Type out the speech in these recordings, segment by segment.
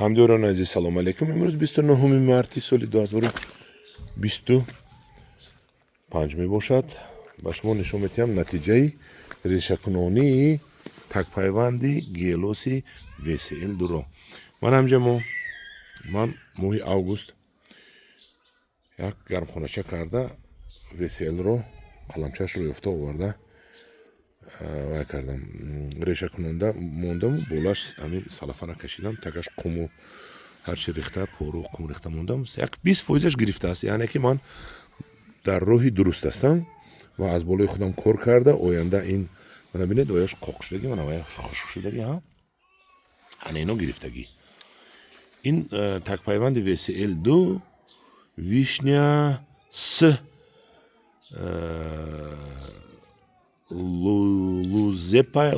ҳамдӯрон азиз салом алейкум. имрӯз 29 марти соли 2025 мебошад. ба шумо нишон медиҳам натиҷаи решакунонии такпайванди гелоси VSL 2-ро. ман ҳамҷа ман моҳи август як гармхонача карда VSL-ро қаламчашро ёфта оварда вай кардам, решакунонда мондам, болаш ҳамин салафара кашидам, тагаш қуму ҳарчи рихта, пору қум рихта мондам, як 20% гирифтааст. яъне ки ман дар роҳи дуруст ҳастам ва аз болои худам кор карда оянда ин мана бинед ояш қоқ шудагӣ, мана вая хушк шудагӣ, ана ино гирифтагӣ. ин такпайванди VSL 2 вишня с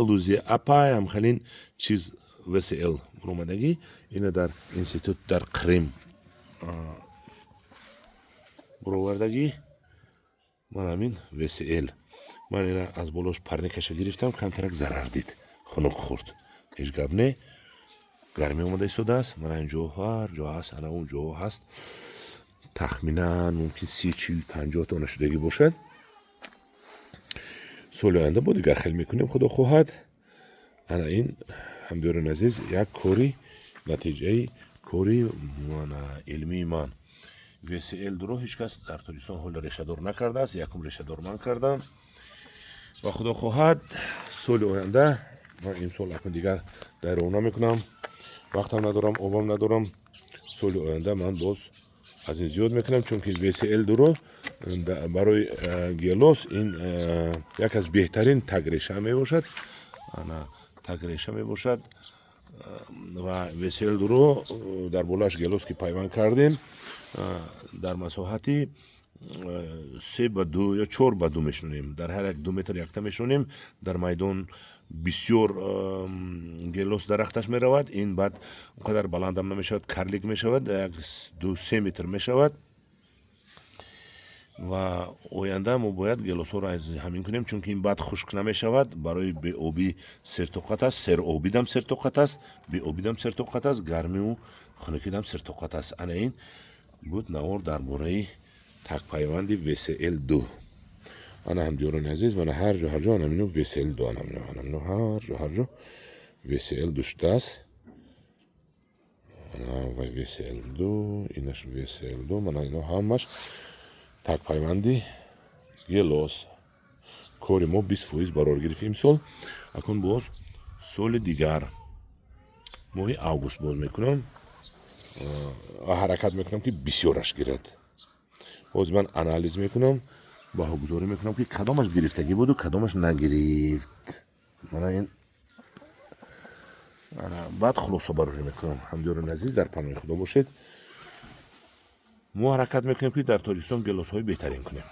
лузеапай ҳамханин чиз VSL омадагӣ. ина дар институт дар Крим буровардагӣ. ман ҳамин VSL ман ина аз болош парникаша гирифтам, камтарак зарар дид, хунук хӯрд, ҳеҷ гап не. гармӣ омада истодааст, мана инҷо ҳар ҷо ҳаст, ана он ҷо ҳаст, тахминан мумкин 30-40-50 тона шудагӣ бошад. соли оянда бо дигар хел мекунем, худо хоҳад. ана ин ҳамдӯрони азиз як кори натиҷаи кори илмии ман. VSL 2-ро ҳеҷ кас дар Тоҷикистон ҳоли решадор накардааст, якум решадор ман кардам ва худо хоҳад соли оянда, ман имсол акун дигар дайравона мекунам, вақтам надорам, обам надорам. соли оянда ман боз аз ин зиёд мекунам, чунки VSL 2-ро барои гелос ин як аз беҳтарин тагреша мебошад. ана тагреша мебошад ва VSL 2-ро дар болаш гелос ки пайванд кардем, дар масоҳати 3 ба 2 ё 4 ба 2 мешунем, дар ҳар як 2 метр якта мешунем. дар майдон бисёр гелос дарахташ меравад. ин баъд онқадар баландам намешавад, карлик мешавад, як 2-3 метр мешавад ва оянда мо бояд гелосҳоро аз ҳамин кунем, чунки ин баъд хушк намешавад. барои беобӣ сертоқат аст, серобидам сертоқат аст, беобидам сертоқат аст, гармиву хунукидам сертоқат аст. ана ин буд навор дар бораи такпайванди VSL 2. ана ҳамдиёрони азиз, мана ҳар ҷо анамино VSL 2, анамино ҳар ҷо VSL 2 шудааст. ва VSL 2, инаш VSL 2, мана ино ҳамаш такпайванди гелос. кори мо 20% барор гирифт имсол. акун боз соли дигар моҳи август боз мекунам ва ҳаракат мекунам ки бисёраш гирад. боз ман анализ мекунам, баҳогузорӣ мекунам ки кадомаш гирифтагӣ буду, кадомаш нагирифт. мана ин баъд хулосабарорӣ мекунам. ҳамдиёрони азиз, дар паноҳи худо бошед. мо ҳаракат мекунем ки дар Тоҷикистон гелосҳои беҳтарин кунем.